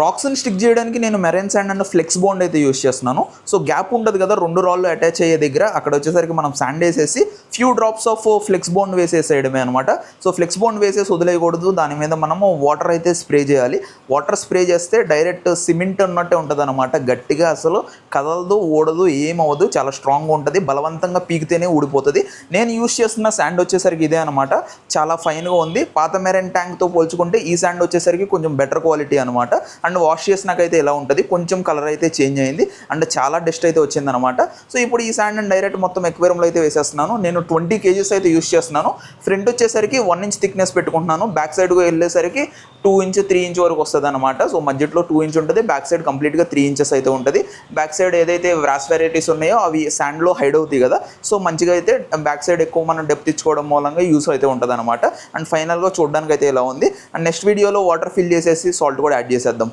రాక్స్ని stick చేయడానికి నేను marine sand and flex bond అయితే యూస్ చేస్తున్నాను. సో గ్యాప్ ఉంటుంది కదా, 2 రాళ్ళు అటాచ్ అయ్యే దగ్గర, అక్కడ వచ్చేసరికి మనం శాండ్ వేసేసి few drops of flex bond వేసేసేయడమే అనమాట. సో ఫ్లెక్స్ బాండ్ వేసేసి వదిలేయకూడదు, దాని మీద మనము వాటర్ అయితే స్ప్రే చేయాలి. వాటర్ స్ప్రే చేస్తే డైరెక్ట్ సిమెంట్ ఉన్నట్టే ఉంటుంది అనమాట, గట్టిగా అసలు కదలదు, ఊడదు, ఏమవ్వదు, చాలా స్ట్రాంగ్గా ఉంటుంది. బలవంతంగా పీకితేనే ఊడిపోతుంది. నేను యూస్ చేస్తున్న శాండ్ వచ్చేసరికి ఇదే అనమాట, చాలా ఫైన్గా ఉంది. పాత మెరైన్ ట్యాంక్తో పోల్చుకుంటే ఈ శాండ్ వచ్చేసరికి కొంచెం బెటర్ క్వాలిటీ అనమాట. అండ్ వాష్ చేసినాకైతే ఇలా ఉంటుంది, కొంచెం కలర్ అయితే చేంజ్ అయింది అండ్ చాలా డస్ట్ అయితే వచ్చిందనమాట. సో ఇప్పుడు ఈ శాండ్ డైరెక్ట్ మొత్తం ఎక్వేరియంలో అయితే వేసేస్తున్నాను. నేను 20 kgs అయితే యూస్ చేస్తున్నాను. ఫ్రంట్ వచ్చేసరికి 1 inch థిక్నెస్ పెట్టుకుంటున్నాను, బ్యాక్ సైడ్కి వెళ్ళేసరికి 2 inch 3 inch వరకు వస్తుంది అనమాట. సో మధ్యలో 2 inch ఉంటుంది, బ్యాక్ సైడ్ కంప్లీట్గా 3 inches అయితే ఉంటుంది. బ్యాక్ సైడ్ ఏదైతే వ్రాస్ వెరైటీస్ ఉన్నాయో అవి శాండ్లో హైడ్ అవుతాయి కదా, సో మంచిగా అయితే బ్యాక్ సైడ్ ఎక్కువ మనం డెప్త్ ఇచ్చుకోవడం మూలంగా యూస్ అయితే ఉంటుంది అనమాట. అండ్ ఫైనల్గా చూడడానికి అయితే ఇలా ఉంది. అండ్ నెక్స్ట్ వీడియోలో వాటర్ ఫిల్ చేసేసి సాల్ట్ కూడా యాడ్ చేసేద్దాం.